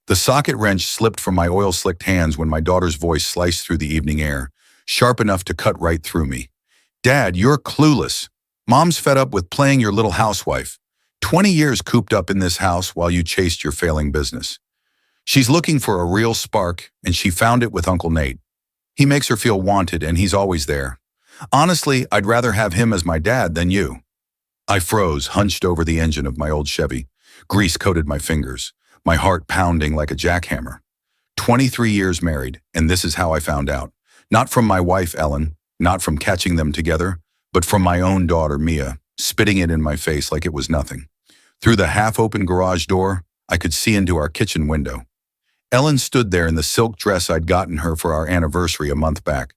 The socket wrench slipped from my oil-slicked hands when my daughter's voice sliced through the evening air, sharp enough to cut right through me. "Dad, you're clueless. Mom's fed up with playing your little housewife. 20 years cooped up in this house while you chased your failing business. She's looking for a real spark, and she found it with Uncle Nate. He makes her feel wanted, and he's always there. Honestly, I'd rather have him as my dad than you." I froze, hunched over the engine of my old Chevy. Grease coated my fingers, my heart pounding like a jackhammer. 23 years married, and this is how I found out. Not from my wife, Ellen, not from catching them together, but from my own daughter, Mia, spitting it in my face like it was nothing. Through the half-open garage door, I could see into our kitchen window. Ellen stood there in the silk dress I'd gotten her for our anniversary a month back,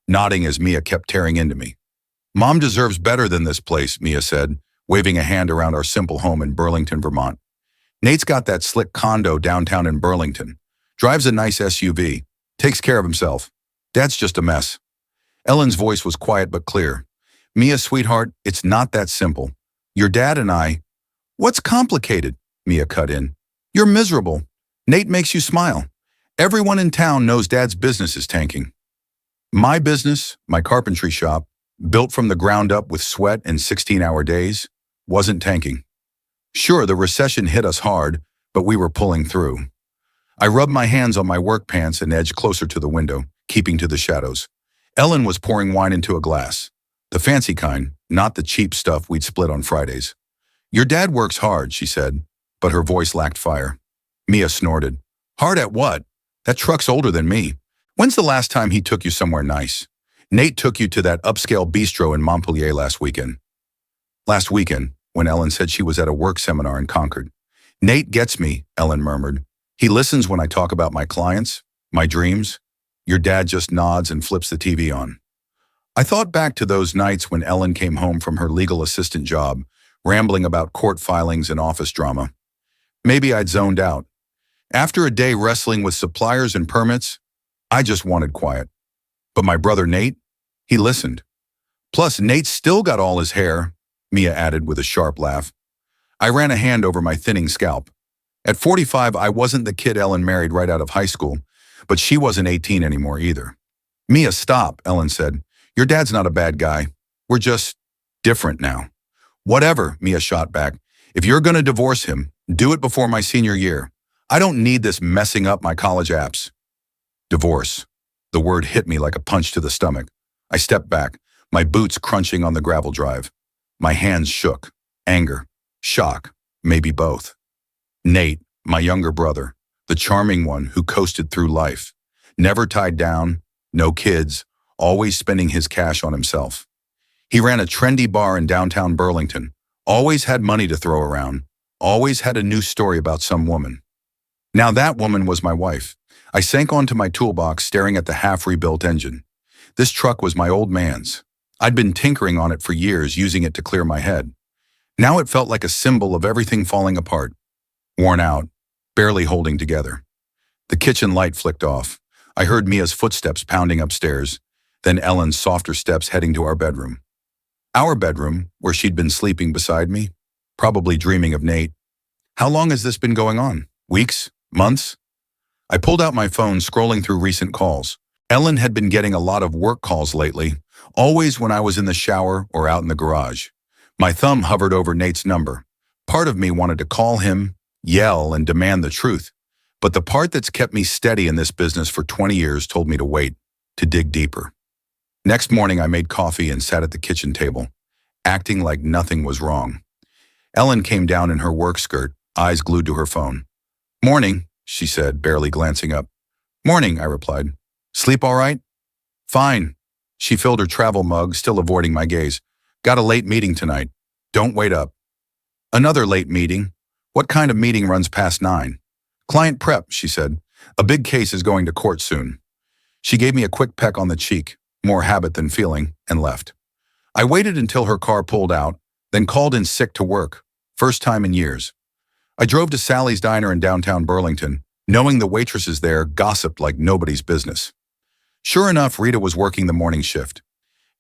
nodding as Mia kept tearing into me. "Mom deserves better than this place," Mia said, waving a hand around our simple home in Burlington, Vermont. "Nate's got that slick condo downtown in Burlington, drives a nice SUV, takes care of himself. Dad's just a mess." Ellen's voice was quiet but clear. "Mia, sweetheart, it's not that simple. Your dad and I—" "What's complicated?" Mia cut in. "You're miserable. Nate makes you smile. Everyone in town knows Dad's business is tanking." My business, my carpentry shop, built from the ground up with sweat and 16-hour days, wasn't tanking. Sure, the recession hit us hard, but we were pulling through. I rubbed my hands on my work pants and edged closer to the window, keeping to the shadows. Ellen was pouring wine into a glass. The fancy kind, not the cheap stuff we'd split on Fridays. "Your dad works hard," she said, but her voice lacked fire. Mia snorted. "Hard at what? That truck's older than me. When's the last time he took you somewhere nice? Nate took you to that upscale bistro in Montpelier last weekend." "Last weekend," when Ellen said she was at a work seminar in Concord. "Nate gets me," Ellen murmured. "He listens when I talk about my clients, my dreams. Your dad just nods and flips the TV on." I thought back to those nights when Ellen came home from her legal assistant job, rambling about court filings and office drama. Maybe I'd zoned out. After a day wrestling with suppliers and permits, I just wanted quiet. But my brother Nate, he listened. "Plus, Nate's still got all his hair," Mia added with a sharp laugh. I ran a hand over my thinning scalp. At 45, I wasn't the kid Ellen married right out of high school, but she wasn't 18 anymore either. "Mia, stop," Ellen said. "Your dad's not a bad guy. We're just different now." "Whatever," Mia shot back. "If you're going to divorce him, do it before my senior year. I don't need this messing up my college apps." Divorce. The word hit me like a punch to the stomach. I stepped back, my boots crunching on the gravel drive. My hands shook. Anger, shock, maybe both. Nate, my younger brother, the charming one who coasted through life. Never tied down, no kids, always spending his cash on himself. He ran a trendy bar in downtown Burlington, always had money to throw around, always had a new story about some woman. Now that woman was my wife. I sank onto my toolbox staring at the half-rebuilt engine. This truck was my old man's. I'd been tinkering on it for years, using it to clear my head. Now it felt like a symbol of everything falling apart. Worn out, barely holding together. The kitchen light flicked off. I heard Mia's footsteps pounding upstairs, then Ellen's softer steps heading to our bedroom. Our bedroom, where she'd been sleeping beside me, probably dreaming of Nate. How long has this been going on? Weeks? Months? I pulled out my phone, scrolling through recent calls. Ellen had been getting a lot of work calls lately, always when I was in the shower or out in the garage. My thumb hovered over Nate's number. Part of me wanted to call him, yell, and demand the truth. But the part that's kept me steady in this business for 20 years told me to wait, to dig deeper. Next morning, I made coffee and sat at the kitchen table, acting like nothing was wrong. Ellen came down in her work skirt, eyes glued to her phone. "Morning," she said, barely glancing up. "Morning," I replied. "Sleep all right?" "Fine." She filled her travel mug, still avoiding my gaze. "Got a late meeting tonight. Don't wait up." "Another late meeting? What kind of meeting runs past 9? "Client prep," she said. "A big case is going to court soon." She gave me a quick peck on the cheek, more habit than feeling, and left. I waited until her car pulled out, then called in sick to work. First time in years. I drove to Sally's Diner in downtown Burlington, knowing the waitresses there gossiped like nobody's business. Sure enough, Rita was working the morning shift.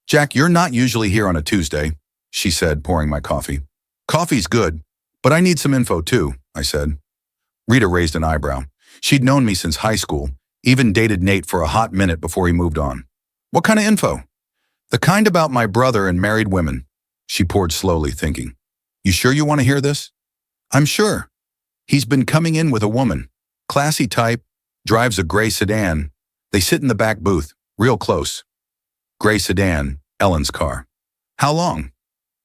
"Jack, you're not usually here on a Tuesday," she said, pouring my coffee. "Coffee's good, but I need some info too," I said. Rita raised an eyebrow. She'd known me since high school, even dated Nate for a hot minute before he moved on. What kind of info? The kind about my brother and married women. She poured slowly, thinking. You sure you want to hear this? I'm sure. He's been coming in with a woman. Classy type, drives a gray sedan. They sit in the back booth, real close. Gray sedan, Ellen's car. How long?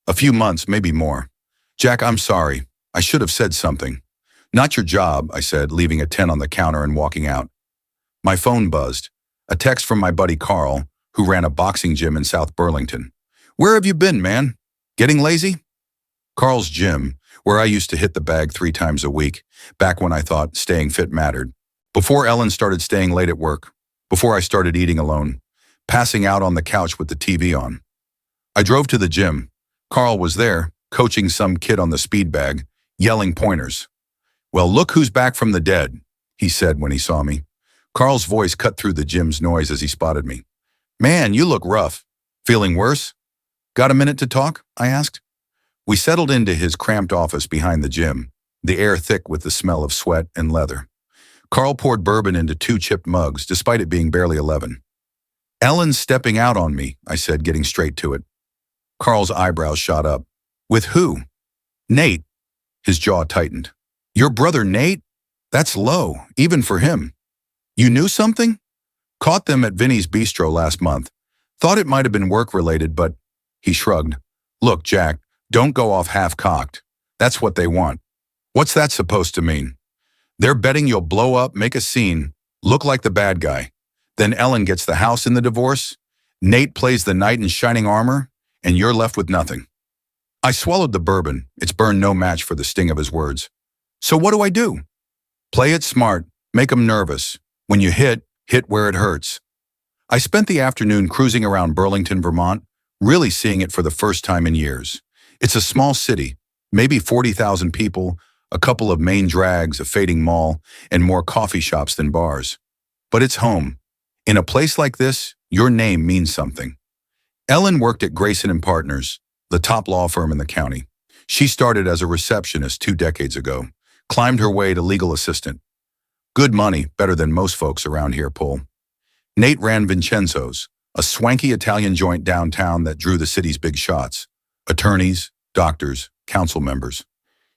A few months, maybe more. Jack, I'm sorry. I should have said something. Not your job, I said, leaving a 10 on the counter and walking out. My phone buzzed. A text from my buddy Carl, who ran a boxing gym in South Burlington. Where have you been, man? Getting lazy? Carl's gym, where I used to hit the bag 3 times a week, back when I thought staying fit mattered. Before Ellen started staying late at work. Before I started eating alone. Passing out on the couch with the TV on. I drove to the gym. Carl was there, coaching some kid on the speed bag, yelling pointers. Well, look who's back from the dead, he said when he saw me. Carl's voice cut through the gym's noise as he spotted me. Man, you look rough. Feeling worse? Got a minute to talk? I asked. We settled into his cramped office behind the gym, the air thick with the smell of sweat and leather. Carl poured bourbon into 2 chipped mugs, despite it being barely 11. Ellen's stepping out on me, I said, getting straight to it. Carl's eyebrows shot up. With who? Nate. His jaw tightened. Your brother Nate? That's low, even for him. You knew something? Caught them at Vinny's Bistro last month. Thought it might have been work-related, but... He shrugged. Look, Jack, don't go off half-cocked. That's what they want. What's that supposed to mean? They're betting you'll blow up, make a scene, look like the bad guy. Then Ellen gets the house in the divorce, Nate plays the knight in shining armor, and you're left with nothing. I swallowed the bourbon. It's burned no match for the sting of his words. So what do I do? Play it smart, make 'em nervous. When you hit where it hurts. I spent the afternoon cruising around Burlington, Vermont, really seeing it for the first time in years. It's a small city, maybe 40,000 people, a couple of main drags, a fading mall, and more coffee shops than bars. But it's home. In a place like this, your name means something. Ellen worked at Grayson & Partners, the top law firm in the county. She started as a receptionist 2 decades ago, climbed her way to legal assistant. Good money, better than most folks around here pull. Nate ran Vincenzo's, a swanky Italian joint downtown that drew the city's big shots. Attorneys, doctors, council members.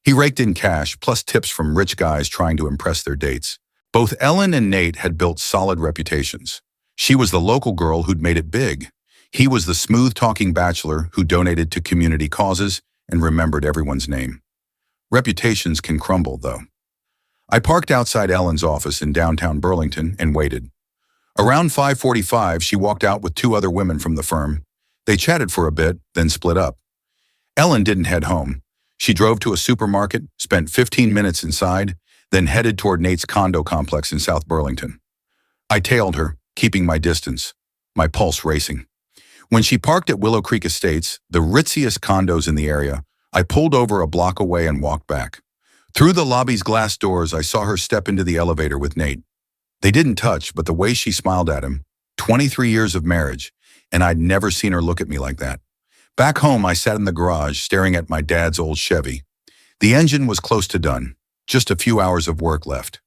He raked in cash, plus tips from rich guys trying to impress their dates. Both Ellen and Nate had built solid reputations. She was the local girl who'd made it big. He was the smooth-talking bachelor who donated to community causes and remembered everyone's name. Reputations can crumble, though. I parked outside Ellen's office in downtown Burlington and waited. Around 5:45, she walked out with 2 other women from the firm. They chatted for a bit, then split up. Ellen didn't head home. She drove to a supermarket, spent 15 minutes inside, then headed toward Nate's condo complex in South Burlington. I tailed her, keeping my distance, my pulse racing. When she parked at Willow Creek Estates, the ritziest condos in the area, I pulled over a block away and walked back. Through the lobby's glass doors, I saw her step into the elevator with Nate. They didn't touch, but the way she smiled at him, 23 years of marriage, and I'd never seen her look at me like that. Back home, I sat in the garage, staring at my dad's old Chevy. The engine was close to done, just a few hours of work left.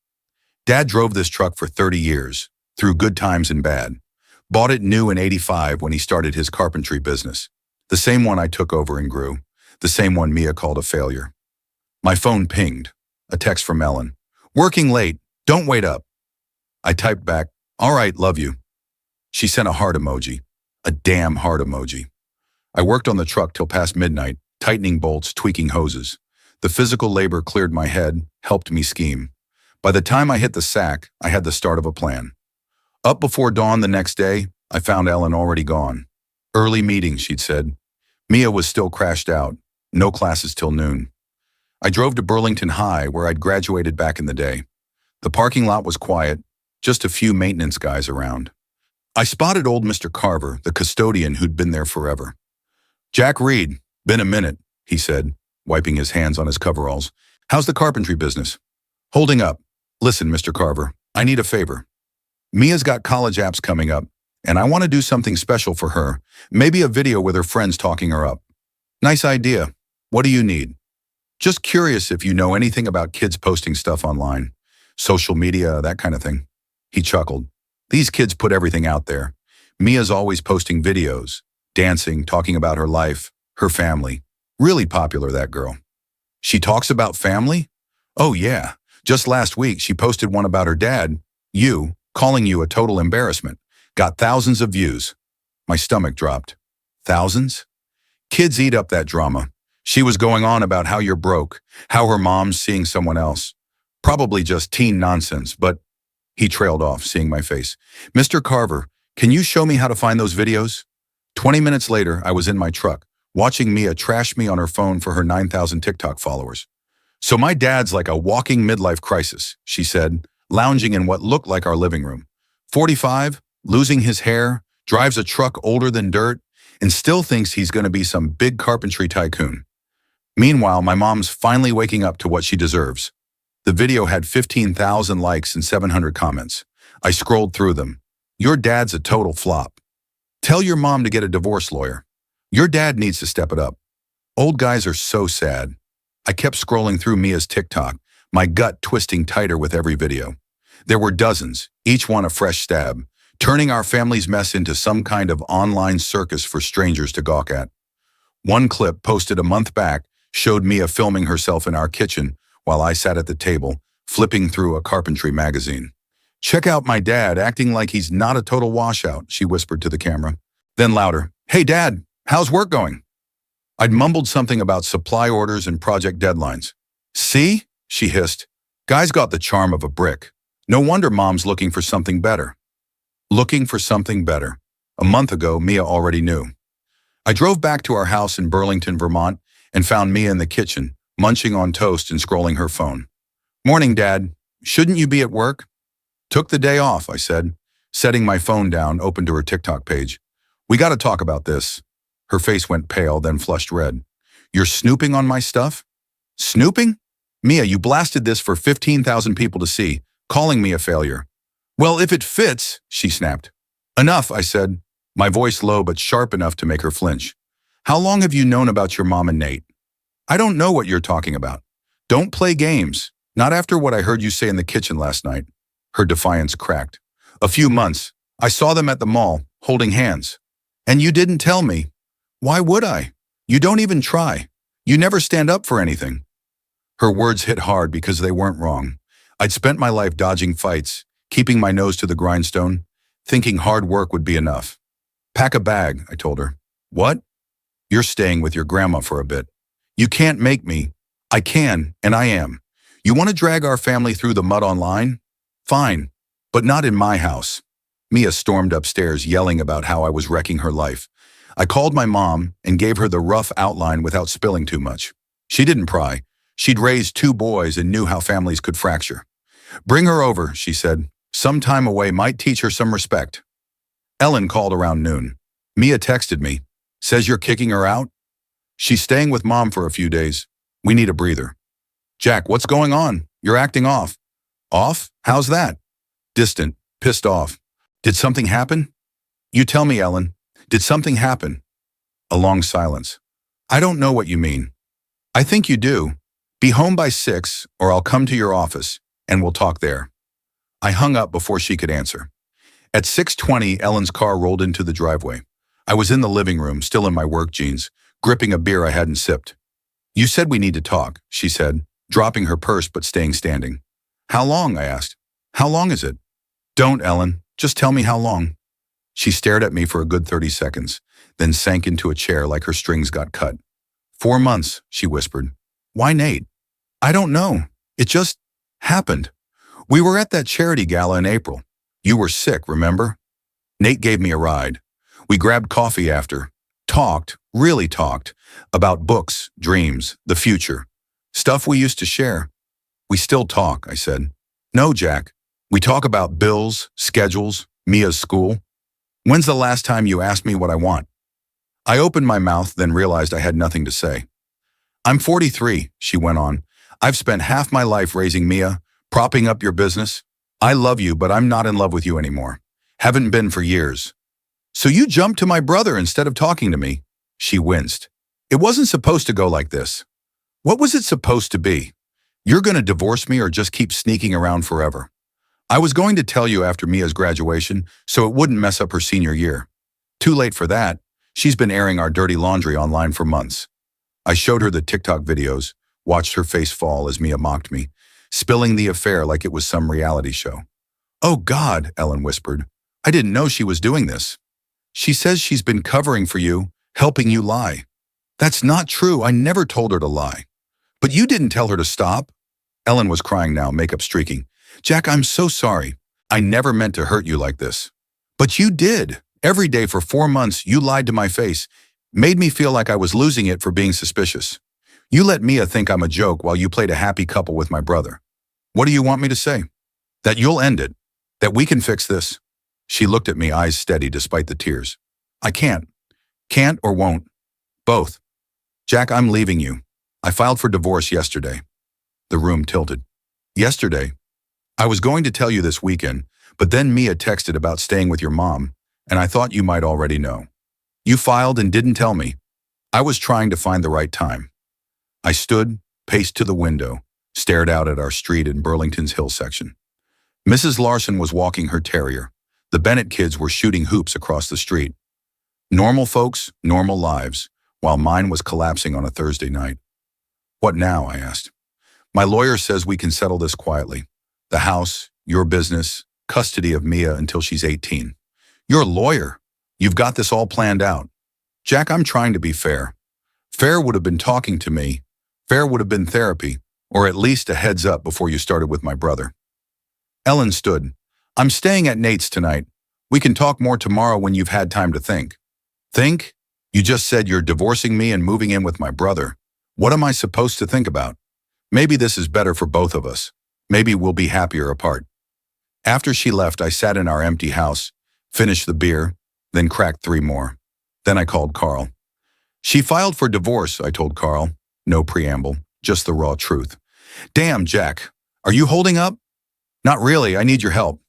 Dad drove this truck for 30 years, through good times and bad. Bought it new in '85 when he started his carpentry business. The same one I took over and grew, the same one Mia called a failure. My phone pinged, a text from Ellen. Working late, don't wait up. I typed back, all right, love you. She sent a heart emoji, a damn heart emoji. I worked on the truck till past midnight, tightening bolts, tweaking hoses. The physical labor cleared my head, helped me scheme. By the time I hit the sack, I had the start of a plan. Up before dawn the next day, I found Ellen already gone. Early meeting, she'd said. Mia was still crashed out, no classes till noon. I drove to Burlington High, where I'd graduated back in the day. The parking lot was quiet, just a few maintenance guys around. I spotted old Mr. Carver, the custodian who'd been there forever. Jack Reed, been a minute, he said, wiping his hands on his coveralls. How's the carpentry business? Holding up. Listen, Mr. Carver, I need a favor. Mia's got college apps coming up, and I want to do something special for her, maybe a video with her friends talking her up. Nice idea. What do you need? Just curious if you know anything about kids posting stuff online. social media, that kind of thing. He chuckled. These kids put everything out there. Mia's always posting videos, dancing, talking about her life, her family. Really popular, that girl. She talks about family? Oh yeah. Just last week, she posted one about her dad, you, calling you a total embarrassment. Got thousands of views. My stomach dropped. Thousands? Kids eat up that drama. She was going on about how you're broke, how her mom's seeing someone else. Probably just teen nonsense, but he trailed off, seeing my face. Mr. Carver, can you show me how to find those videos? 20 minutes later, I was in my truck, watching Mia trash me on her phone for her 9,000 TikTok followers. So my dad's like a walking midlife crisis, she said, lounging in what looked like our living room. 45, losing his hair, drives a truck older than dirt, and still thinks he's going to be some big carpentry tycoon. Meanwhile, my mom's finally waking up to what she deserves. The video had 15,000 likes and 700 comments. I scrolled through them. Your dad's a total flop. Tell your mom to get a divorce lawyer. Your dad needs to step it up. Old guys are so sad. I kept scrolling through Mia's TikTok, my gut twisting tighter with every video. There were dozens, each one a fresh stab, turning our family's mess into some kind of online circus for strangers to gawk at. One clip posted a month back showed Mia filming herself in our kitchen while I sat at the table, flipping through a carpentry magazine. Check out my dad acting like he's not a total washout, she whispered to the camera. Then louder, hey dad, how's work going? I'd mumbled something about supply orders and project deadlines. See? She hissed. Guy's got the charm of a brick. No wonder mom's looking for something better. Looking for something better. A month ago, Mia already knew. I drove back to our house in Burlington, Vermont, and found Mia in the kitchen, munching on toast and scrolling her phone. Morning, Dad. Shouldn't you be at work? Took the day off, I said, setting my phone down, open to her TikTok page. We got to talk about this. Her face went pale, then flushed red. You're snooping on my stuff? Snooping? Mia, you blasted this for 15,000 people to see, calling me a failure. Well, if it fits, she snapped. Enough, I said, my voice low but sharp enough to make her flinch. How long have you known about your mom and Nate? I don't know what you're talking about. Don't play games. Not after what I heard you say in the kitchen last night. Her defiance cracked. A few months. I saw them at the mall, holding hands. And you didn't tell me. Why would I? You don't even try. You never stand up for anything. Her words hit hard because they weren't wrong. I'd spent my life dodging fights, keeping my nose to the grindstone, thinking hard work would be enough. Pack a bag, I told her. What? You're staying with your grandma for a bit. You can't make me. I can, and I am. You want to drag our family through the mud online? Fine, but not in my house. Mia stormed upstairs, yelling about how I was wrecking her life. I called my mom and gave her the rough outline without spilling too much. She didn't pry. She'd raised 2 boys and knew how families could fracture. Bring her over, she said. Some time away might teach her some respect. Ellen called around noon. Mia texted me. Says you're kicking her out? She's staying with mom for a few days. We need a breather. Jack, what's going on? You're acting off. Off? How's that? Distant, pissed off. Did something happen? You tell me, Ellen. Did something happen? A long silence. I don't know what you mean. I think you do. Be home by 6, or I'll come to your office, and we'll talk there. I hung up before she could answer. At 6:20, Ellen's car rolled into the driveway. I was in the living room, still in my work jeans, gripping a beer I hadn't sipped. You said we need to talk, she said, dropping her purse but staying standing. How long? I asked. How long is it? Don't, Ellen. Just tell me how long. She stared at me for a good 30 seconds, then sank into a chair like her strings got cut. 4 months, she whispered. Why Nate? I don't know. It just happened. We were at that charity gala in April. You were sick, remember? Nate gave me a ride. We grabbed coffee after, talked, really talked, about books, dreams, the future, stuff we used to share. We still talk, I said. No, Jack. We talk about bills, schedules, Mia's school. When's the last time you asked me what I want? I opened my mouth, then realized I had nothing to say. I'm 43, she went on. I've spent half my life raising Mia, propping up your business. I love you, but I'm not in love with you anymore. Haven't been for years. So you jumped to my brother instead of talking to me. She winced. It wasn't supposed to go like this. What was it supposed to be? You're gonna divorce me or just keep sneaking around forever? I was going to tell you after Mia's graduation so it wouldn't mess up her senior year. Too late for that. She's been airing our dirty laundry online for months. I showed her the TikTok videos, watched her face fall as Mia mocked me, spilling the affair like it was some reality show. Oh God, Ellen whispered. I didn't know she was doing this. She says she's been covering for you, helping you lie. That's not true. I never told her to lie. But you didn't tell her to stop. Ellen was crying now, makeup streaking. Jack, I'm so sorry. I never meant to hurt you like this. But you did. Every day for 4 months, you lied to my face, made me feel like I was losing it for being suspicious. You let Mia think I'm a joke while you played a happy couple with my brother. What do you want me to say? That you'll end it? That we can fix this? She looked at me, eyes steady despite the tears. I can't. Can't or won't. Both. Jack, I'm leaving you. I filed for divorce yesterday. The room tilted. Yesterday? I was going to tell you this weekend, but then Mia texted about staying with your mom, and I thought you might already know. You filed and didn't tell me. I was trying to find the right time. I stood, paced to the window, stared out at our street in Burlington's hill section. Mrs. Larson was walking her terrier. The Bennett kids were shooting hoops across the street. Normal folks, normal lives, while mine was collapsing on a Thursday night. What now? I asked. My lawyer says we can settle this quietly. The house, your business, custody of Mia until she's 18. You're a lawyer. You've got this all planned out. Jack, I'm trying to be fair. Fair would have been talking to me. Fair would have been therapy, or at least a heads up before you started with my brother. Ellen stood. I'm staying at Nate's tonight. We can talk more tomorrow when you've had time to think. Think? You just said you're divorcing me and moving in with my brother. What am I supposed to think about? Maybe this is better for both of us. Maybe we'll be happier apart. After she left, I sat in our empty house, finished the beer, then cracked 3 more. Then I called Carl. She filed for divorce, I told Carl. No preamble, just the raw truth. Damn, Jack, are you holding up? Not really, I need your help.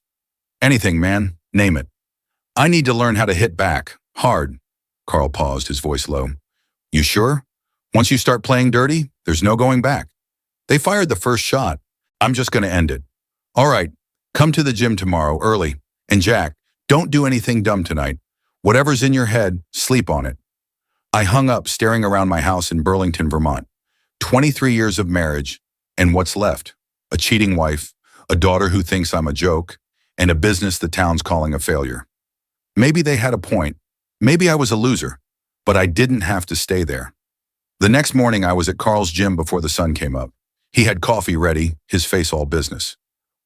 Anything, man, name it. I need to learn how to hit back, hard. Carl paused, his voice low. You sure? Once you start playing dirty, there's no going back. They fired the first shot. I'm just going to end it. All right, come to the gym tomorrow early. And Jack, don't do anything dumb tonight. Whatever's in your head, sleep on it. I hung up, staring around my house in Burlington, Vermont. 23 years of marriage, and what's left? A cheating wife, a daughter who thinks I'm a joke, and a business the town's calling a failure. Maybe they had a point. Maybe I was a loser, but I didn't have to stay there. The next morning, I was at Carl's gym before the sun came up. He had coffee ready, his face all business.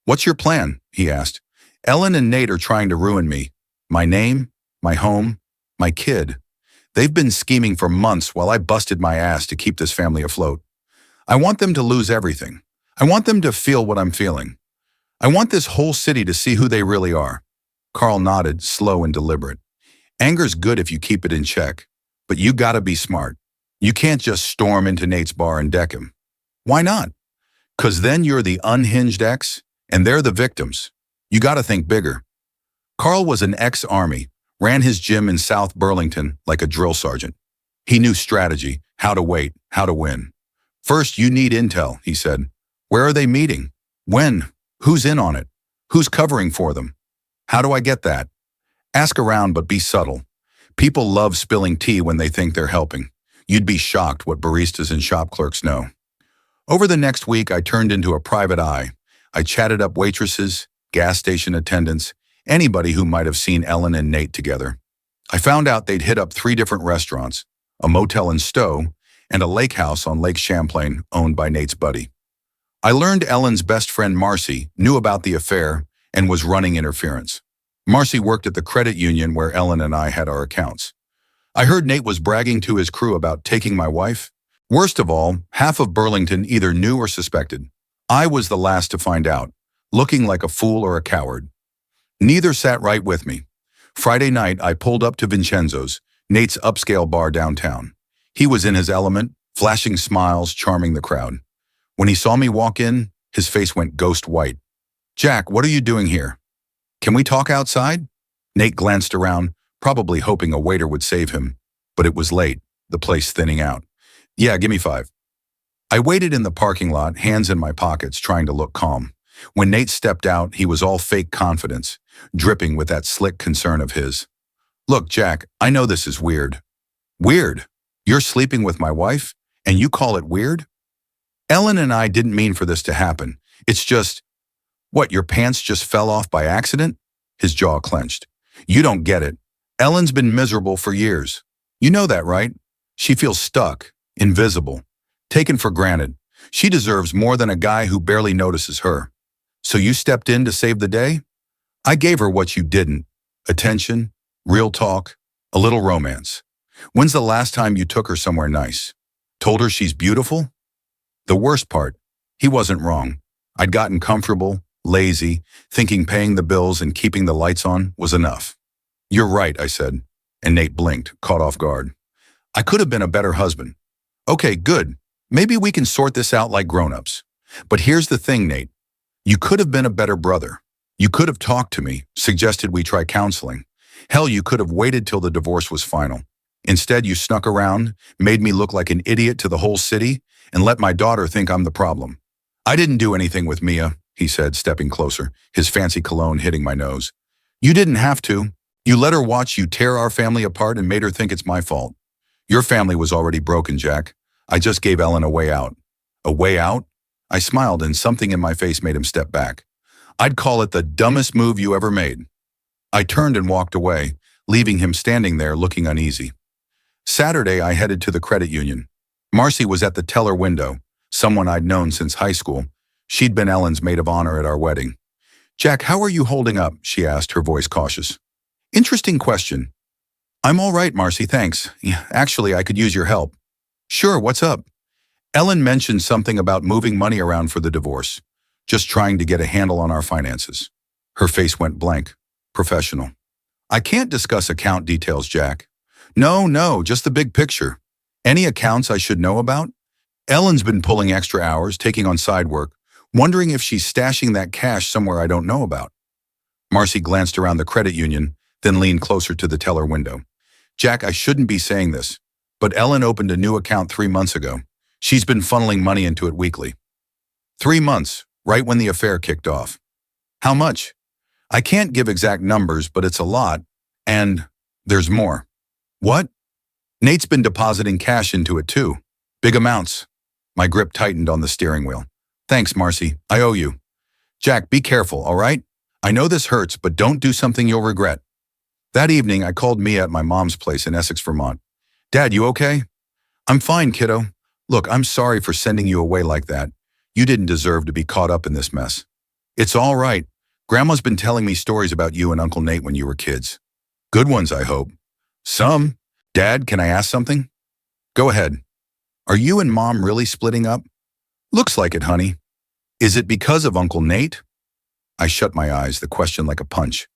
What's your plan? He asked. Ellen and Nate are trying to ruin me. My name, my home, my kid. They've been scheming for months while I busted my ass to keep this family afloat. I want them to lose everything. I want them to feel what I'm feeling. I want this whole city to see who they really are. Carl nodded, slow and deliberate. Anger's good if you keep it in check, but you gotta be smart. You can't just storm into Nate's bar and deck him. Why not? 'Cause then you're the unhinged ex, and they're the victims. You gotta think bigger. Carl was an ex-army, ran his gym in South Burlington like a drill sergeant. He knew strategy, how to wait, how to win. First, you need intel, he said. Where are they meeting? When? Who's in on it? Who's covering for them? How do I get that? Ask around, but be subtle. People love spilling tea when they think they're helping. You'd be shocked what baristas and shop clerks know. Over the next week, I turned into a private eye. I chatted up waitresses, gas station attendants, anybody who might have seen Ellen and Nate together. I found out they'd hit up 3 different restaurants, a motel in Stowe, and a lake house on Lake Champlain owned by Nate's buddy. I learned Ellen's best friend Marcy knew about the affair and was running interference. Marcy worked at the credit union where Ellen and I had our accounts. I heard Nate was bragging to his crew about taking my wife. Worst of all, half of Burlington either knew or suspected. I was the last to find out, looking like a fool or a coward. Neither sat right with me. Friday night, I pulled up to Vincenzo's, Nate's upscale bar downtown. He was in his element, flashing smiles, charming the crowd. When he saw me walk in, his face went ghost white. Jack, what are you doing here? Can we talk outside? Nate glanced around, probably hoping a waiter would save him, but it was late, the place thinning out. Yeah, give me 5. I waited in the parking lot, hands in my pockets, trying to look calm. When Nate stepped out, he was all fake confidence, dripping with that slick concern of his. Look, Jack, I know this is weird. Weird? You're sleeping with my wife, and you call it weird? Ellen and I didn't mean for this to happen. It's just, what, your pants just fell off by accident? His jaw clenched. You don't get it. Ellen's been miserable for years. You know that, right? She feels stuck, invisible, taken for granted. She deserves more than a guy who barely notices her. So you stepped in to save the day? I gave her what you didn't. Attention, real talk, a little romance. When's the last time you took her somewhere nice? Told her she's beautiful? The worst part, he wasn't wrong. I'd gotten comfortable, lazy, thinking paying the bills and keeping the lights on was enough. You're right, I said, and Nate blinked, caught off guard. I could have been a better husband. Okay, good. Maybe we can sort this out like grown-ups. But here's the thing, Nate. You could have been a better brother. You could have talked to me, suggested we try counseling. Hell, you could have waited till the divorce was final. Instead, you snuck around, made me look like an idiot to the whole city, and let my daughter think I'm the problem. I didn't do anything with Mia, he said, stepping closer, his fancy cologne hitting my nose. You didn't have to. You let her watch you tear our family apart and made her think it's my fault. Your family was already broken, Jack. I just gave Ellen a way out. A way out? I smiled and something in my face made him step back. I'd call it the dumbest move you ever made. I turned and walked away, leaving him standing there looking uneasy. Saturday, I headed to the credit union. Marcy was at the teller window, someone I'd known since high school. She'd been Ellen's maid of honor at our wedding. Jack, how are you holding up? She asked, her voice cautious. Interesting question. I'm all right, Marcy, thanks. Yeah, actually, I could use your help. Sure, what's up? Ellen mentioned something about moving money around for the divorce, just trying to get a handle on our finances. Her face went blank. Professional. I can't discuss account details, Jack. No, just the big picture. Any accounts I should know about? Ellen's been pulling extra hours, taking on side work, wondering if she's stashing that cash somewhere I don't know about. Marcy glanced around the credit union, then leaned closer to the teller window. Jack, I shouldn't be saying this, but Ellen opened a new account 3 months ago. She's been funneling money into it weekly. 3 months, right when the affair kicked off. How much? I can't give exact numbers, but it's a lot, and there's more. What? Nate's been depositing cash into it too. Big amounts. My grip tightened on the steering wheel. Thanks, Marcy. I owe you. Jack, be careful, all right? I know this hurts, but don't do something you'll regret. That evening, I called Mia at my mom's place in Essex, Vermont. Dad, you okay? I'm fine, kiddo. Look, I'm sorry for sending you away like that. You didn't deserve to be caught up in this mess. It's all right. Grandma's been telling me stories about you and Uncle Nate when you were kids. Good ones, I hope. Some. Dad, can I ask something? Go ahead. Are you and Mom really splitting up? Looks like it, honey. Is it because of Uncle Nate? I shut my eyes, the question like a punch.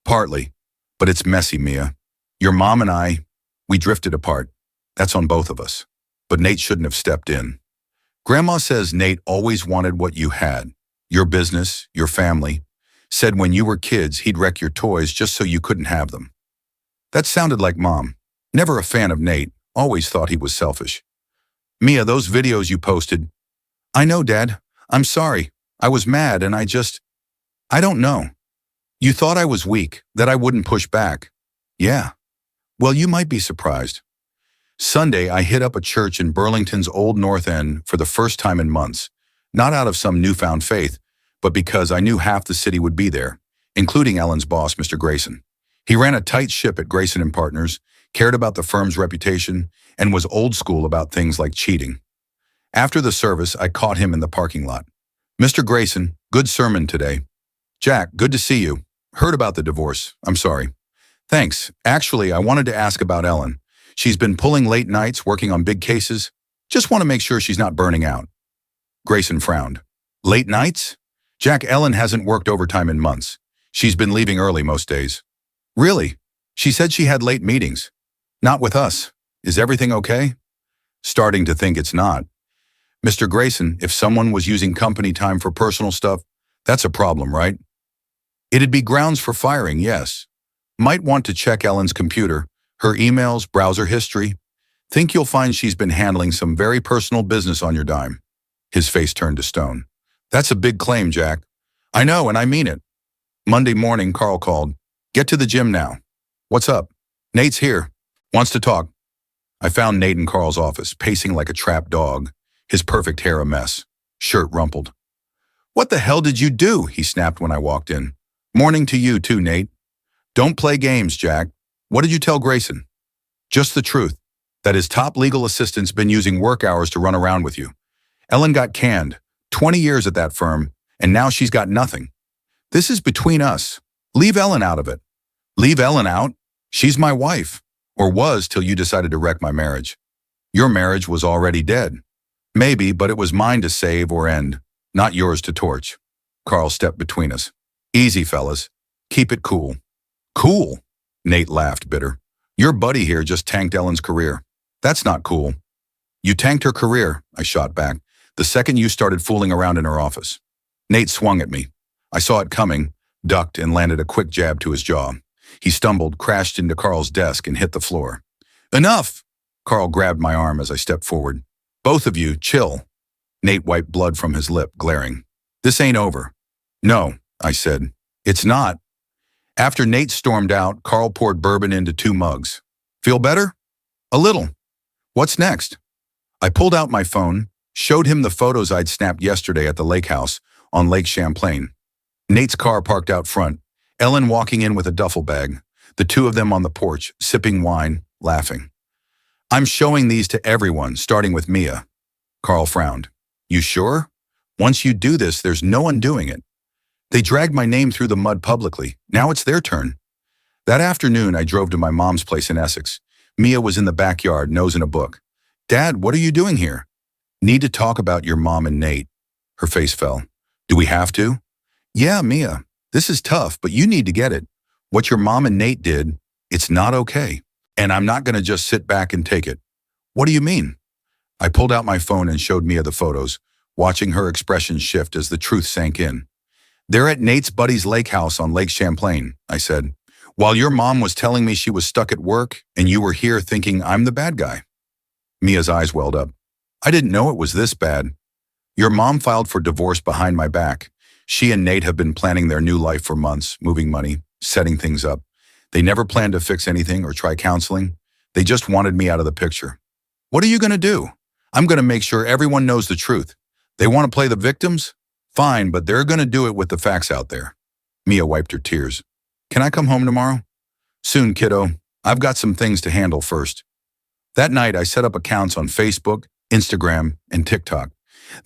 Partly. But it's messy, Mia. Your mom and I, we drifted apart. That's on both of us. But Nate shouldn't have stepped in. Grandma says Nate always wanted what you had. Your business, your family. Said when you were kids, he'd wreck your toys just so you couldn't have them. That sounded like Mom. Never a fan of Nate. Always thought he was selfish. Mia, those videos you posted. I know, Dad. I'm sorry. I was mad and I don't know. You thought I was weak, that I wouldn't push back. Yeah. Well, you might be surprised. Sunday, I hit up a church in Burlington's Old North End for the first time in months, not out of some newfound faith, but because I knew half the city would be there, including Ellen's boss, Mr. Grayson. He ran a tight ship at Grayson and Partners, cared about the firm's reputation, and was old school about things like cheating. After the service, I caught him in the parking lot. Mr. Grayson, good sermon today. Jack, good to see you. Heard about the divorce. I'm sorry. Thanks. Actually, I wanted to ask about Ellen. She's been pulling late nights, working on big cases. Just want to make sure she's not burning out. Grayson frowned. Late nights? Jack, Ellen hasn't worked overtime in months. She's been leaving early most days. Really? She said she had late meetings. Not with us. Is everything okay? Starting to think it's not. Mr. Grayson, if someone was using company time for personal stuff, that's a problem, right? It'd be grounds for firing, yes. Might want to check Ellen's computer, her emails, browser history. Think you'll find she's been handling some very personal business on your dime. His face turned to stone. That's a big claim, Jack. I know, and I mean it. Monday morning, Carl called. Get to the gym now. What's up? Nate's here. Wants to talk. I found Nate in Carl's office, pacing like a trapped dog, his perfect hair a mess, shirt rumpled. What the hell did you do? He snapped when I walked in. Morning to you too, Nate. Don't play games, Jack. What did you tell Grayson? Just the truth, that his top legal assistant's been using work hours to run around with you. Ellen got canned, 20 years at that firm, and now she's got nothing. This is between us. Leave Ellen out of it. Leave Ellen out? She's my wife, or was till you decided to wreck my marriage. Your marriage was already dead. Maybe, but it was mine to save or end, not yours to torch. Carl stepped between us. Easy, fellas. Keep it cool. Cool? Nate laughed, bitter. Your buddy here just tanked Ellen's career. That's not cool. You tanked her career, I shot back, the second you started fooling around in her office. Nate swung at me. I saw it coming, ducked, and landed a quick jab to his jaw. He stumbled, crashed into Carl's desk, and hit the floor. Enough! Carl grabbed my arm as I stepped forward. Both of you, chill. Nate wiped blood from his lip, glaring. This ain't over. No, I said. It's not. After Nate stormed out, Carl poured bourbon into 2 mugs. Feel better? A little. What's next? I pulled out my phone, showed him the photos I'd snapped yesterday at the lake house on Lake Champlain. Nate's car parked out front, Ellen walking in with a duffel bag, the 2 of them on the porch, sipping wine, laughing. I'm showing these to everyone, starting with Mia. Carl frowned. You sure? Once you do this, there's no undoing it. They dragged my name through the mud publicly. Now it's their turn. That afternoon, I drove to my mom's place in Essex. Mia was in the backyard, nose in a book. Dad, what are you doing here? Need to talk about your mom and Nate. Her face fell. Do we have to? Yeah, Mia. This is tough, but you need to get it. What your mom and Nate did, it's not okay. And I'm not going to just sit back and take it. What do you mean? I pulled out my phone and showed Mia the photos, watching her expression shift as the truth sank in. They're at Nate's buddy's lake house on Lake Champlain, I said, while your mom was telling me she was stuck at work and you were here thinking I'm the bad guy. Mia's eyes welled up. I didn't know it was this bad. Your mom filed for divorce behind my back. She and Nate have been planning their new life for months, moving money, setting things up. They never planned to fix anything or try counseling. They just wanted me out of the picture. What are you going to do? I'm going to make sure everyone knows the truth. They want to play the victims? Fine, but they're going to do it with the facts out there. Mia wiped her tears. Can I come home tomorrow? Soon, kiddo. I've got some things to handle first. That night, I set up accounts on Facebook, Instagram, and TikTok.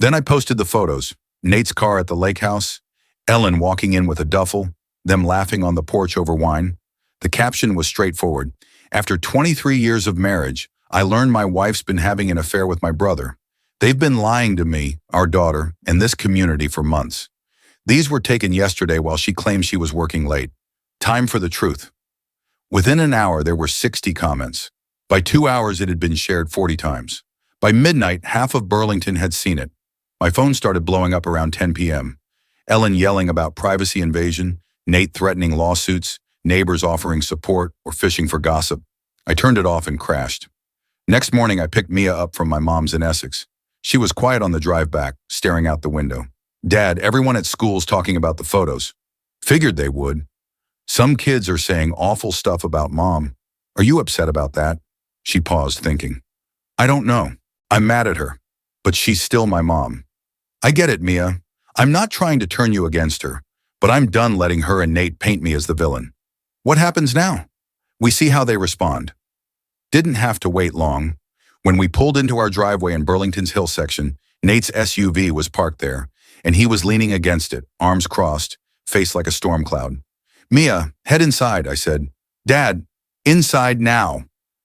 Then I posted the photos. Nate's car at the lake house, Ellen walking in with a duffel, them laughing on the porch over wine. The caption was straightforward. After 23 years of marriage, I learned my wife's been having an affair with my brother. They've been lying to me, our daughter, and this community for months. These were taken yesterday while she claimed she was working late. Time for the truth. Within an hour, there were 60 comments. By 2 hours, it had been shared 40 times. By midnight, half of Burlington had seen it. My phone started blowing up around 10 p.m. Ellen yelling about privacy invasion, Nate threatening lawsuits, neighbors offering support or fishing for gossip. I turned it off and crashed. Next morning, I picked Mia up from my mom's in Essex. She was quiet on the drive back, staring out the window. Dad, everyone at school's talking about the photos. Figured they would. Some kids are saying awful stuff about Mom. Are you upset about that? She paused, thinking. I don't know. I'm mad at her, but she's still my mom. I get it, Mia. I'm not trying to turn you against her, but I'm done letting her and Nate paint me as the villain. What happens now? We see how they respond. Didn't have to wait long. When we pulled into our driveway in Burlington's hill section, Nate's SUV was parked there, and he was leaning against it, arms crossed, face like a storm cloud. Mia, head inside, I said. Dad, inside now.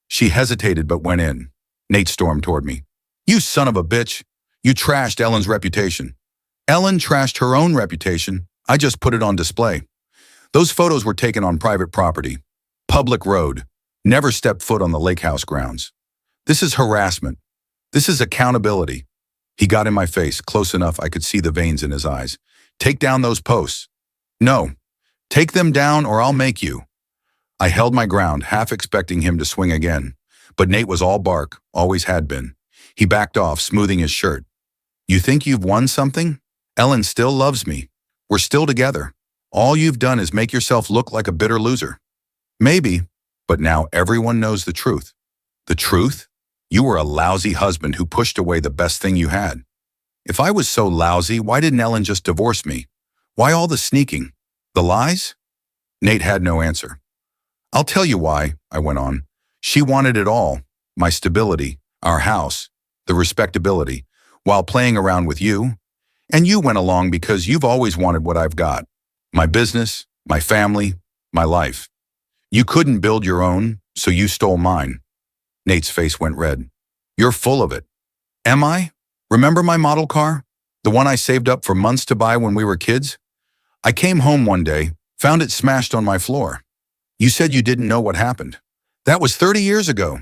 She hesitated but went in. Nate stormed toward me. You son of a bitch. You trashed Ellen's reputation. Ellen trashed her own reputation. I just put it on display. Those photos were taken on private property. Public road. Never stepped foot on the lake house grounds. This is harassment. This is accountability. He got in my face, close enough I could see the veins in his eyes. Take down those posts. No. Take them down or I'll make you. I held my ground, half expecting him to swing again. But Nate was all bark, always had been. He backed off, smoothing his shirt. You think you've won something? Ellen still loves me. We're still together. All you've done is make yourself look like a bitter loser. Maybe, but now everyone knows the truth. The truth? You were a lousy husband who pushed away the best thing you had. If I was so lousy, why didn't Ellen just divorce me? Why all the sneaking? The lies? Nate had no answer. I'll tell you why, I went on. She wanted it all, my stability, our house, the respectability, while playing around with you. And you went along because you've always wanted what I've got. My business, my family, my life. You couldn't build your own, so you stole mine. Nate's face went red. You're full of it. Am I? Remember my model car? The one I saved up for months to buy when we were kids? I came home one day, found it smashed on my floor. You said you didn't know what happened. That was 30 years ago.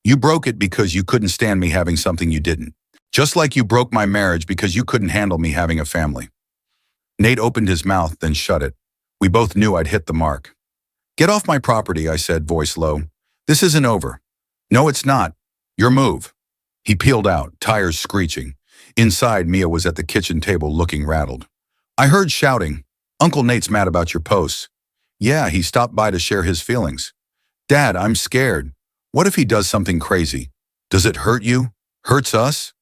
You broke it because you couldn't stand me having something you didn't. Just like you broke my marriage because you couldn't handle me having a family. Nate opened his mouth, then shut it. We both knew I'd hit the mark. Get off my property, I said, voice low. This isn't over. No, it's not. Your move. He peeled out, tires screeching. Inside, Mia was at the kitchen table looking rattled. I heard shouting. Uncle Nate's mad about your posts. Yeah, he stopped by to share his feelings. Dad, I'm scared. What if he does something crazy? Does it hurt you? Hurts us?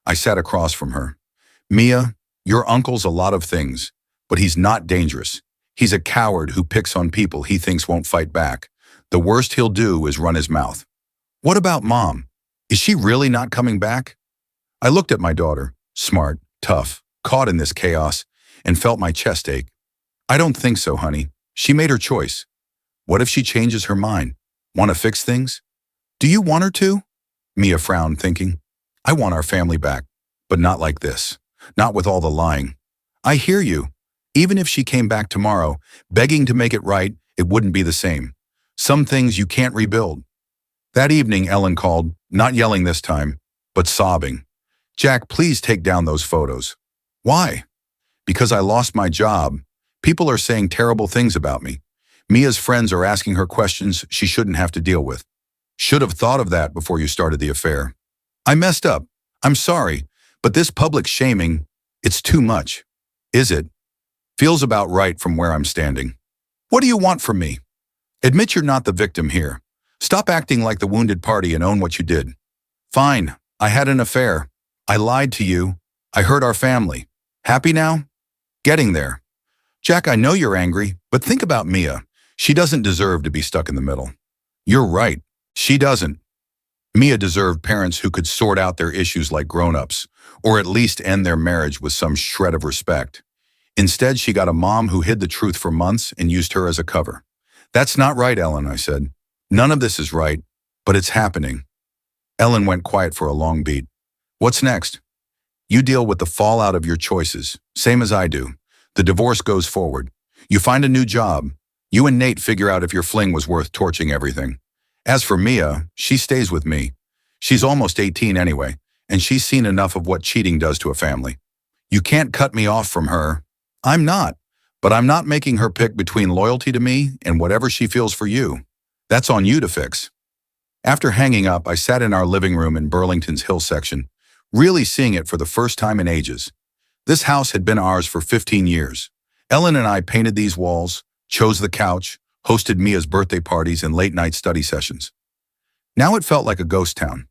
I sat across from her. Mia, your uncle's a lot of things, but he's not dangerous. He's a coward who picks on people he thinks won't fight back. The worst he'll do is run his mouth. What about Mom? Is she really not coming back? I looked at my daughter, smart, tough, caught in this chaos, and felt my chest ache. I don't think so, honey. She made her choice. What if she changes her mind? Want to fix things? Do you want her to? Mia frowned, thinking. I want our family back, but not like this. Not with all the lying. I hear you. Even if she came back tomorrow, begging to make it right, it wouldn't be the same. Some things you can't rebuild. That evening, Ellen called, not yelling this time, but sobbing. Jack, please take down those photos. Why? Because I lost my job. People are saying terrible things about me. Mia's friends are asking her questions she shouldn't have to deal with. Should have thought of that before you started the affair. I messed up. I'm sorry, but this public shaming, it's too much. Is it? Feels about right from where I'm standing. What do you want from me? Admit you're not the victim here. Stop acting like the wounded party and own what you did. Fine, I had an affair. I lied to you. I hurt our family. Happy now? Getting there. Jack, I know you're angry, but think about Mia. She doesn't deserve to be stuck in the middle. You're right. She doesn't. Mia deserved parents who could sort out their issues like grown-ups, or at least end their marriage with some shred of respect. Instead, she got a mom who hid the truth for months and used her as a cover. That's not right, Ellen, I said. None of this is right, but it's happening. Ellen went quiet for a long beat. What's next? You deal with the fallout of your choices, same as I do. The divorce goes forward. You find a new job. You and Nate figure out if your fling was worth torching everything. As for Mia, she stays with me. She's almost 18 anyway, and she's seen enough of what cheating does to a family. You can't cut me off from her. I'm not, but I'm not making her pick between loyalty to me and whatever she feels for you. That's on you to fix. After hanging up, I sat in our living room in Burlington's Hill section, really seeing it for the first time in ages. This house had been ours for 15 years. Ellen and I painted these walls, chose the couch, hosted Mia's birthday parties and late-night study sessions. Now it felt like a ghost town.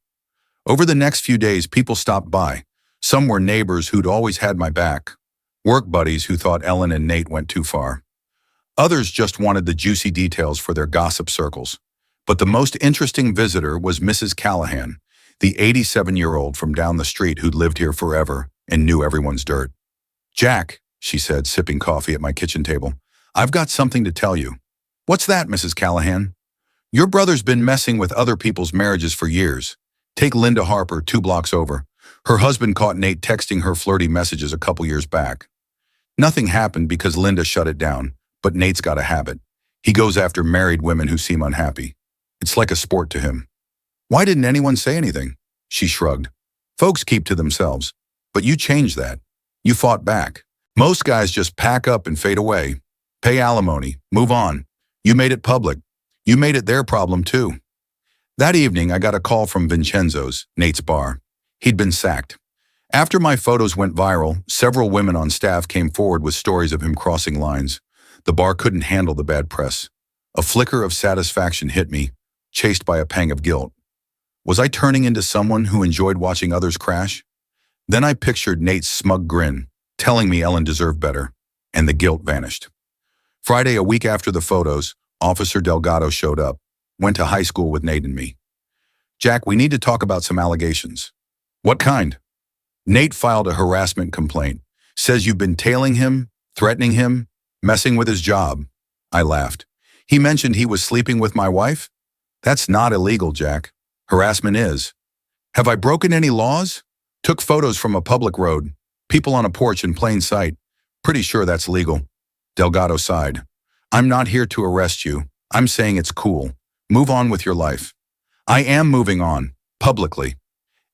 Over the next few days, people stopped by. Some were neighbors who'd always had my back, work buddies who thought Ellen and Nate went too far. Others just wanted the juicy details for their gossip circles. But the most interesting visitor was Mrs. Callahan, the 87-year-old from down the street who'd lived here forever and knew everyone's dirt. Jack, she said, sipping coffee at my kitchen table, I've got something to tell you. What's that, Mrs. Callahan? Your brother's been messing with other people's marriages for years. Take Linda Harper, 2 blocks over. Her husband caught Nate texting her flirty messages a couple years back. Nothing happened because Linda shut it down, but Nate's got a habit. He goes after married women who seem unhappy. It's like a sport to him. Why didn't anyone say anything? She shrugged. Folks keep to themselves. But you changed that. You fought back. Most guys just pack up and fade away. Pay alimony. Move on. You made it public. You made it their problem too. That evening, I got a call from Vincenzo's, Nate's bar. He'd been sacked. After my photos went viral, several women on staff came forward with stories of him crossing lines. The bar couldn't handle the bad press. A flicker of satisfaction hit me, chased by a pang of guilt. Was I turning into someone who enjoyed watching others crash? Then I pictured Nate's smug grin, telling me Ellen deserved better, and the guilt vanished. Friday, a week after the photos, Officer Delgado showed up, went to high school with Nate and me. Jack, we need to talk about some allegations. What kind? Nate filed a harassment complaint. Says you've been tailing him, threatening him, messing with his job. I laughed. He mentioned he was sleeping with my wife? That's not illegal, Jack. Harassment is. Have I broken any laws? Took photos from a public road. People on a porch in plain sight. Pretty sure that's legal. Delgado sighed. I'm not here to arrest you. I'm saying it's cool. Move on with your life. I am moving on, publicly.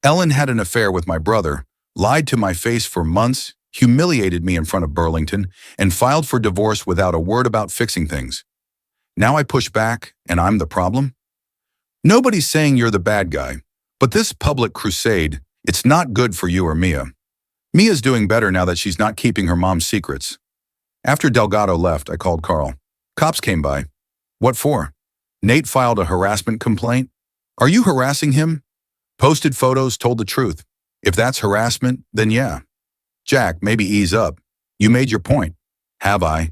Ellen had an affair with my brother, lied to my face for months, humiliated me in front of Burlington, and filed for divorce without a word about fixing things. Now I push back, and I'm the problem? Nobody's saying you're the bad guy, but this public crusade, it's not good for you or Mia. Mia's doing better now that she's not keeping her mom's secrets. After Delgado left, I called Carl. Cops came by. What for? Nate filed a harassment complaint. Are you harassing him? Posted photos, told the truth. If that's harassment, then yeah. Jack, maybe ease up. You made your point. Have I?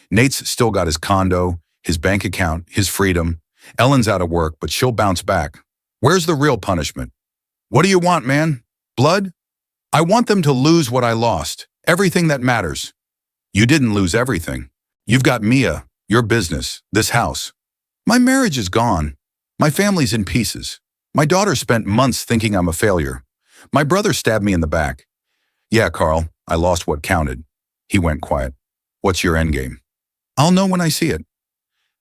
Nate's still got his condo, his bank account, his freedom. Ellen's out of work, but she'll bounce back. Where's the real punishment? What do you want, man? Blood? I want them to lose what I lost. Everything that matters. You didn't lose everything. You've got Mia, your business, this house. My marriage is gone. My family's in pieces. My daughter spent months thinking I'm a failure. My brother stabbed me in the back. Yeah, Carl, I lost what counted. He went quiet. What's your endgame? I'll know when I see it.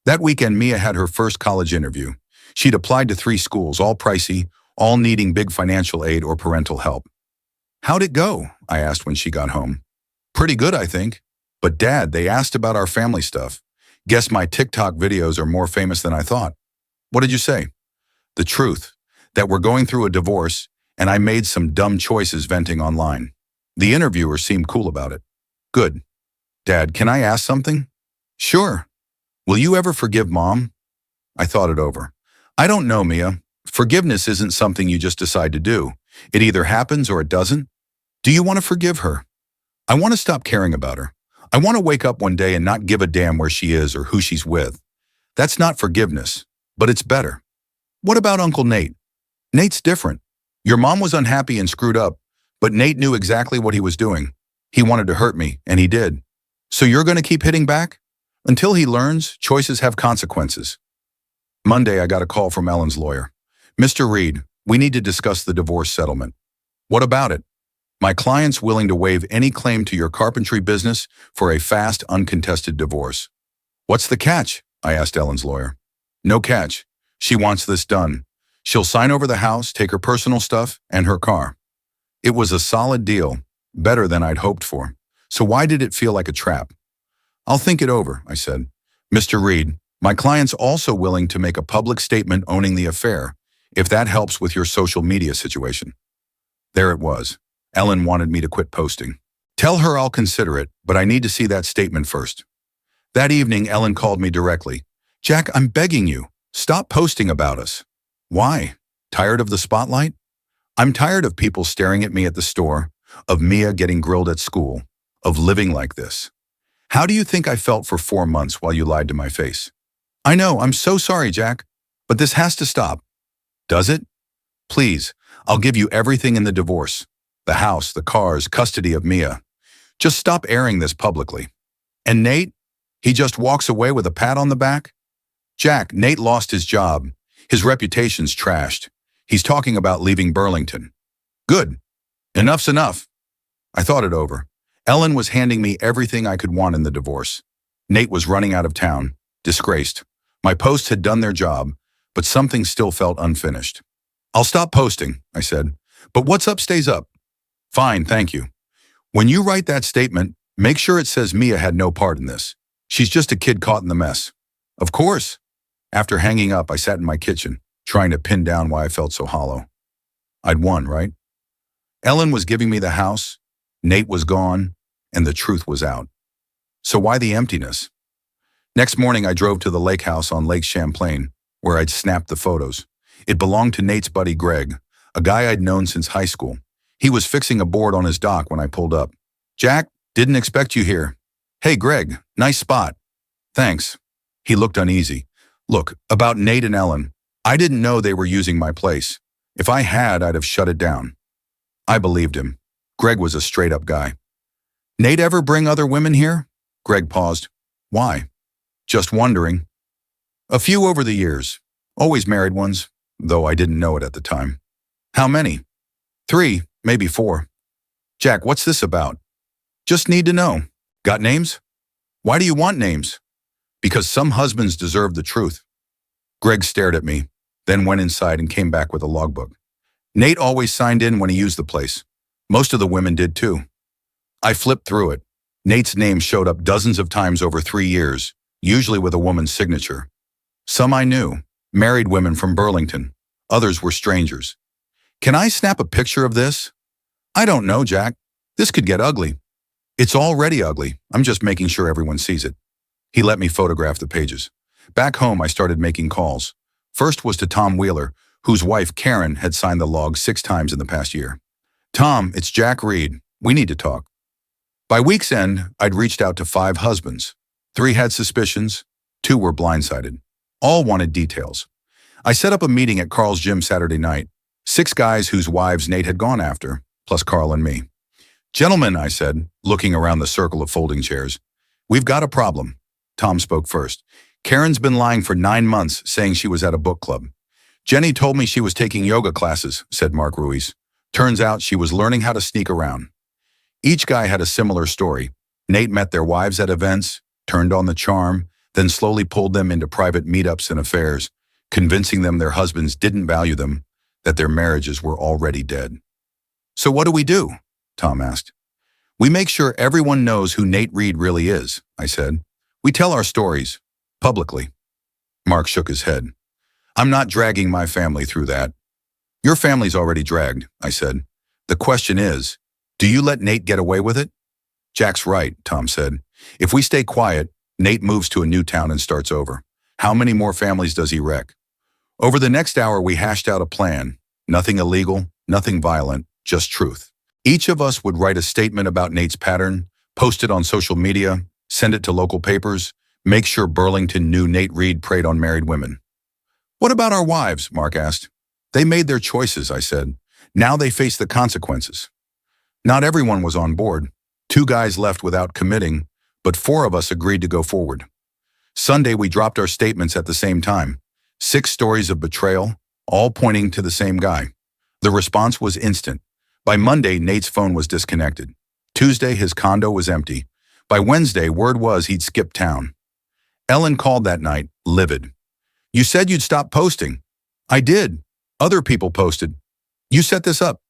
That weekend, Mia had her first college interview. She'd applied to 3 schools, all pricey, all needing big financial aid or parental help. How'd it go? I asked when she got home. Pretty good, I think. But Dad, they asked about our family stuff. Guess my TikTok videos are more famous than I thought. What did you say? The truth, that we're going through a divorce, and I made some dumb choices venting online. The interviewer seemed cool about it. Good. Dad, can I ask something? Sure. Will you ever forgive Mom? I thought it over. I don't know, Mia. Forgiveness isn't something you just decide to do. It either happens or it doesn't. Do you want to forgive her? I want to stop caring about her. I want to wake up one day and not give a damn where she is or who she's with. That's not forgiveness, but it's better. What about Uncle Nate? Nate's different. Your mom was unhappy and screwed up, but Nate knew exactly what he was doing. He wanted to hurt me, and he did. So you're going to keep hitting back? Until he learns, choices have consequences. Monday, I got a call from Ellen's lawyer. Mr. Reed, we need to discuss the divorce settlement. What about it? My client's willing to waive any claim to your carpentry business for a fast, uncontested divorce. What's the catch? I asked Ellen's lawyer. No catch. She wants this done. She'll sign over the house, take her personal stuff, and her car. It was a solid deal, better than I'd hoped for. So why did it feel like a trap? I'll think it over, I said. Mr. Reed, my client's also willing to make a public statement owning the affair, if that helps with your social media situation. There it was. Ellen wanted me to quit posting. Tell her I'll consider it, but I need to see that statement first. That evening, Ellen called me directly. Jack, I'm begging you, stop posting about us. Why? Tired of the spotlight? I'm tired of people staring at me at the store, of Mia getting grilled at school, of living like this. How do you think I felt for 4 months while you lied to my face? I know, I'm so sorry, Jack, but this has to stop. Does it? Please, I'll give you everything in the divorce. The house, the cars, custody of Mia. Just stop airing this publicly. And Nate? He just walks away with a pat on the back? Jack, Nate lost his job. His reputation's trashed. He's talking about leaving Burlington. Good. Enough's enough. I thought it over. Ellen was handing me everything I could want in the divorce. Nate was running out of town, disgraced. My posts had done their job, but something still felt unfinished. I'll stop posting, I said. But what's up stays up. Fine, thank you. When you write that statement, make sure it says Mia had no part in this. She's just a kid caught in the mess. Of course. After hanging up, I sat in my kitchen. trying to pin down why I felt so hollow. I'd won, right? Ellen was giving me the house, Nate was gone, and the truth was out. So why the emptiness? Next morning, I drove to the lake house on Lake Champlain, where I'd snapped the photos. It belonged to Nate's buddy Greg, a guy I'd known since high school. He was fixing a board on his dock when I pulled up. "Jack, didn't expect you here." "Hey, Greg, nice spot." "Thanks." He looked uneasy. "Look, about Nate and Ellen, I didn't know they were using my place. If I had, I'd have shut it down." I believed him. Greg was a straight-up guy. "Nate ever bring other women here?" Greg paused. "Why?" "Just wondering." "A few over the years. Always married ones, though I didn't know it at the time." "How many?" "3, maybe 4. "Jack, what's this about?" "Just need to know." "Got names?" "Why do you want names?" "Because some husbands deserve the truth." Greg stared at me, then went inside and came back with a logbook. "Nate always signed in when he used the place. Most of the women did too." I flipped through it. Nate's name showed up dozens of times over 3 years, usually with a woman's signature. Some I knew, married women from Burlington. Others were strangers. "Can I snap a picture of this?" "I don't know, Jack. This could get ugly." "It's already ugly. I'm just making sure everyone sees it." He let me photograph the pages. Back home, I started making calls. First was to Tom Wheeler, whose wife, Karen, had signed the log 6 times in the past year. "Tom, it's Jack Reed. We need to talk." By week's end, I'd reached out to 5 husbands. 3 had suspicions, 2 were blindsided. All wanted details. I set up a meeting at Carl's gym Saturday night. 6 guys whose wives Nate had gone after, plus Carl and me. "Gentlemen," I said, looking around the circle of folding chairs, "we've got a problem." Tom spoke first. "Karen's been lying for 9 months, saying she was at a book club." "Jenny told me she was taking yoga classes," said Mark Ruiz. "Turns out she was learning how to sneak around." Each guy had a similar story. Nate met their wives at events, turned on the charm, then slowly pulled them into private meetups and affairs, convincing them their husbands didn't value them, that their marriages were already dead. "So what do we do?" Tom asked. "We make sure everyone knows who Nate Reed really is," I said. "We tell our stories, publicly." Mark shook his head. "I'm not dragging my family through that." "Your family's already dragged," I said. "The question is, do you let Nate get away with it?" "Jack's right," Tom said. "If we stay quiet, Nate moves to a new town and starts over. How many more families does he wreck?" Over the next hour, we hashed out a plan. Nothing illegal, nothing violent, just truth. Each of us would write a statement about Nate's pattern, post it on social media, send it to local papers, make sure Burlington knew Nate Reed preyed on married women. "What about our wives?" Mark asked. "They made their choices," I said. "Now they face the consequences." Not everyone was on board. 2 guys left without committing, but 4 of us agreed to go forward. Sunday, we dropped our statements at the same time. 6 stories of betrayal, all pointing to the same guy. The response was instant. By Monday, Nate's phone was disconnected. Tuesday, his condo was empty. By Wednesday, word was he'd skipped town. Ellen called that night, livid. "You said you'd stop posting." "I did. Other people posted." "You set this up."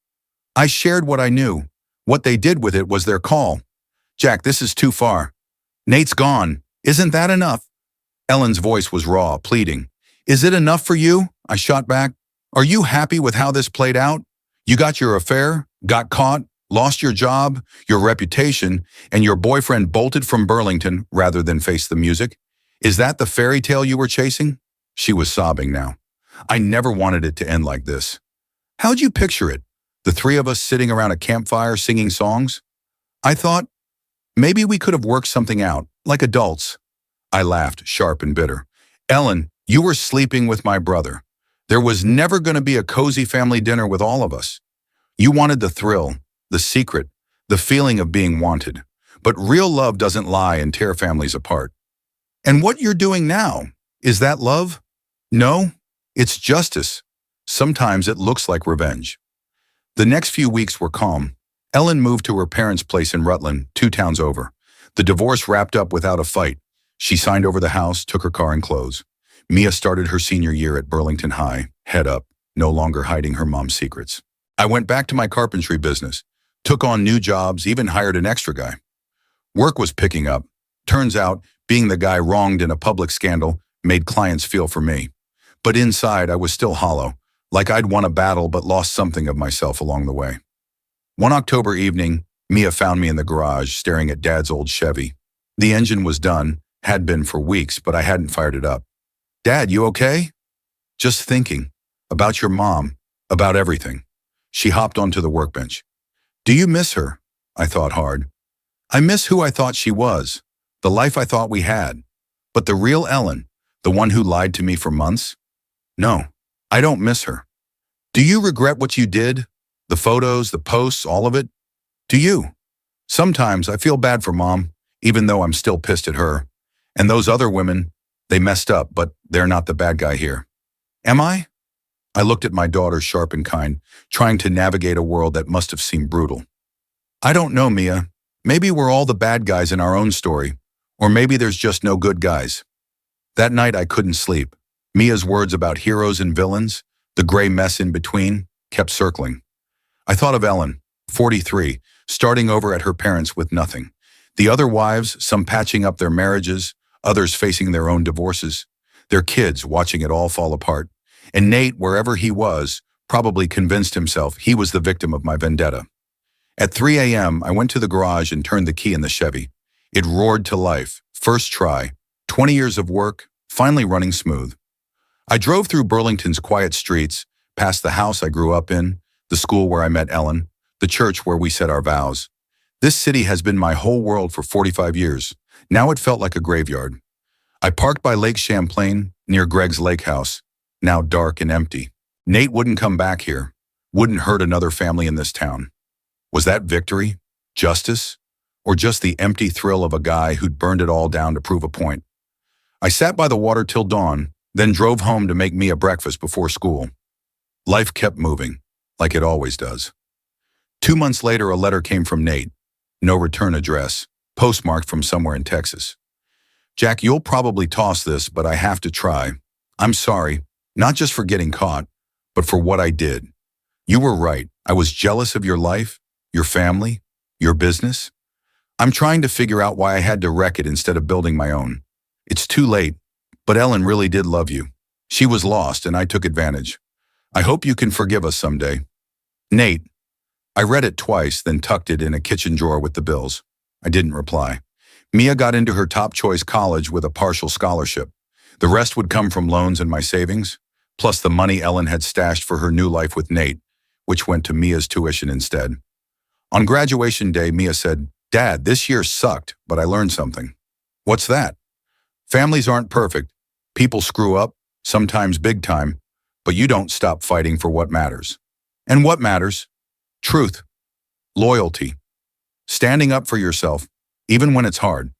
"I shared what I knew. What they did with it was their call." "Jack, this is too far." "Nate's gone. Isn't that enough?" Ellen's voice was raw, pleading. "Is it enough for you?" I shot back. "Are you happy with how this played out? You got your affair, got caught, lost your job, your reputation, and your boyfriend bolted from Burlington rather than face the music. Is that the fairy tale you were chasing?" She was sobbing now. "I never wanted it to end like this." "How'd you picture it? The 3 of us sitting around a campfire singing songs?" "I thought maybe we could have worked something out, like adults." I laughed, sharp and bitter. "Ellen, you were sleeping with my brother. There was never going to be a cozy family dinner with all of us. You wanted the thrill, the secret, the feeling of being wanted. But real love doesn't lie and tear families apart. And what you're doing now, is that love? No, it's justice. Sometimes it looks like revenge." The next few weeks were calm. Ellen moved to her parents' place in Rutland, 2 towns over. The divorce wrapped up without a fight. She signed over the house, took her car and clothes. Mia started her senior year at Burlington High, head up, no longer hiding her mom's secrets. I went back to my carpentry business, took on new jobs, even hired an extra guy. Work was picking up. Turns out, being the guy wronged in a public scandal made clients feel for me. But inside, I was still hollow, like I'd won a battle but lost something of myself along the way. One October evening, Mia found me in the garage staring at Dad's old Chevy. The engine was done, had been for weeks, but I hadn't fired it up. "Dad, you okay?" "Just thinking. About your mom. About everything." She hopped onto the workbench. "Do you miss her?" I thought hard. "I miss who I thought she was, the life I thought we had. But the real Ellen, the one who lied to me for months? No, I don't miss her." "Do you regret what you did? The photos, the posts, all of it? Do you?" "Sometimes I feel bad for Mom, even though I'm still pissed at her. And those other women, they messed up, but they're not the bad guy here." "Am I?" I looked at my daughter, sharp and kind, trying to navigate a world that must have seemed brutal. "I don't know, Mia. Maybe we're all the bad guys in our own story, or maybe there's just no good guys." That night I couldn't sleep. Mia's words about heroes and villains, the gray mess in between, kept circling. I thought of Ellen, 43, starting over at her parents with nothing. The other wives, some patching up their marriages, others facing their own divorces, their kids watching it all fall apart. And Nate, wherever he was, probably convinced himself he was the victim of my vendetta. At 3 a.m., I went to the garage and turned the key in the Chevy. It roared to life, first try, 20 years of work, finally running smooth. I drove through Burlington's quiet streets, past the house I grew up in, the school where I met Ellen, the church where we said our vows. This city has been my whole world for 45 years. Now it felt like a graveyard. I parked by Lake Champlain, near Greg's lake house, now dark and empty. Nate wouldn't come back here, wouldn't hurt another family in this town. Was that victory? Justice? Or just the empty thrill of a guy who'd burned it all down to prove a point? I sat by the water till dawn, then drove home to make Mia breakfast before school. Life kept moving, like it always does. 2 months later, a letter came from Nate. No return address, postmarked from somewhere in Texas. "Jack, you'll probably toss this, but I have to try. I'm sorry, not just for getting caught, but for what I did. You were right. I was jealous of your life, your family, your business. I'm trying to figure out why I had to wreck it instead of building my own. It's too late, but Ellen really did love you. She was lost and I took advantage. I hope you can forgive us someday. Nate." I read it twice, then tucked it in a kitchen drawer with the bills. I didn't reply. Mia got into her top choice college with a partial scholarship. The rest would come from loans and my savings, plus the money Ellen had stashed for her new life with Nate, which went to Mia's tuition instead. On graduation day, Mia said, "Dad, this year sucked, but I learned something." "What's that?" "Families aren't perfect. People screw up, sometimes big time, but you don't stop fighting for what matters." "And what matters?" "Truth. Loyalty. Standing up for yourself, even when it's hard."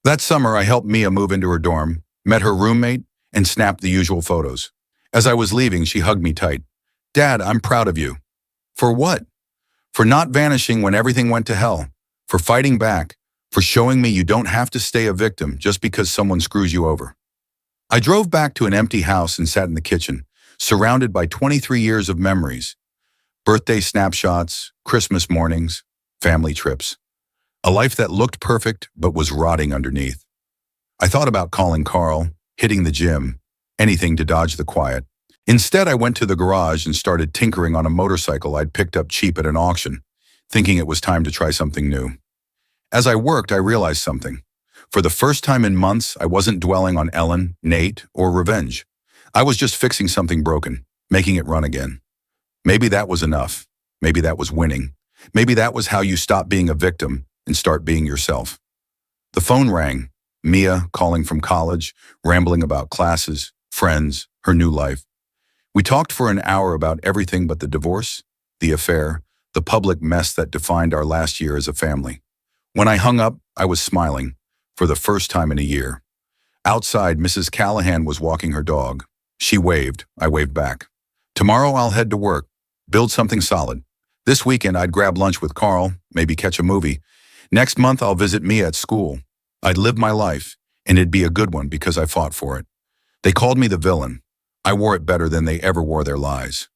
That summer, I helped Mia move into her dorm, met her roommate, and snapped the usual photos. As I was leaving, she hugged me tight. "Dad, I'm proud of you." "For what?" "For not vanishing when everything went to hell, for fighting back, for showing me you don't have to stay a victim just because someone screws you over." I drove back to an empty house and sat in the kitchen, surrounded by 23 years of memories. Birthday snapshots, Christmas mornings, family trips. A life that looked perfect but was rotting underneath. I thought about calling Carl, hitting the gym, anything to dodge the quiet. Instead, I went to the garage and started tinkering on a motorcycle I'd picked up cheap at an auction, thinking it was time to try something new. As I worked, I realized something. For the first time in months, I wasn't dwelling on Ellen, Nate, or revenge. I was just fixing something broken, making it run again. Maybe that was enough. Maybe that was winning. Maybe that was how you stop being a victim and start being yourself. The phone rang. Mia, calling from college, rambling about classes, friends, her new life. We talked for an hour about everything but the divorce, the affair, the public mess that defined our last year as a family. When I hung up, I was smiling, for the first time in a year. Outside, Mrs. Callahan was walking her dog. She waved. I waved back. "Tomorrow I'll head to work, build something solid. This weekend I'd grab lunch with Carl, maybe catch a movie. Next month I'll visit Mia at school. I'd live my life, and it'd be a good one because I fought for it. They called me the villain. I wore it better than they ever wore their lies."